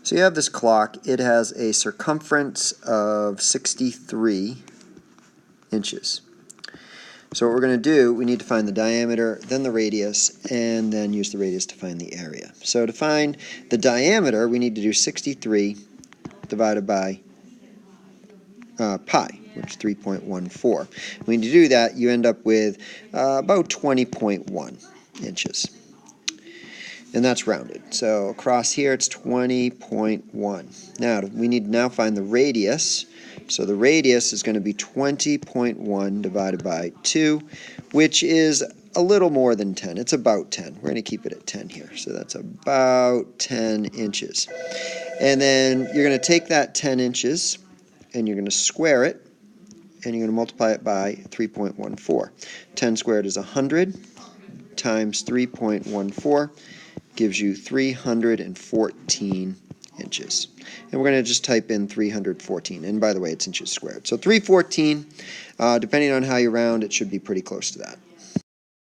So you have this clock. It has a circumference of 63 inches. So what we're going to do, we need to find the diameter, then the radius, and then use the radius to find the area. So to find the diameter, we need to do 63 divided by pi, which is 3.14. When you do that, you end up with about 20.1 inches. And that's rounded. So across here, it's 20.1. Now, we need to now find the radius. So the radius is going to be 20.1 divided by 2, which is a little more than 10. It's about 10. We're going to keep it at 10 here. So that's about 10 inches. And then you're going to take that 10 inches and you're going to square it, and you're going to multiply it by 3.14. 10 squared is 100 times 3.14 gives you 314 inches. And we're going to just type in 314. And by the way, it's inches squared. So 314, depending on how you round, it should be pretty close to that.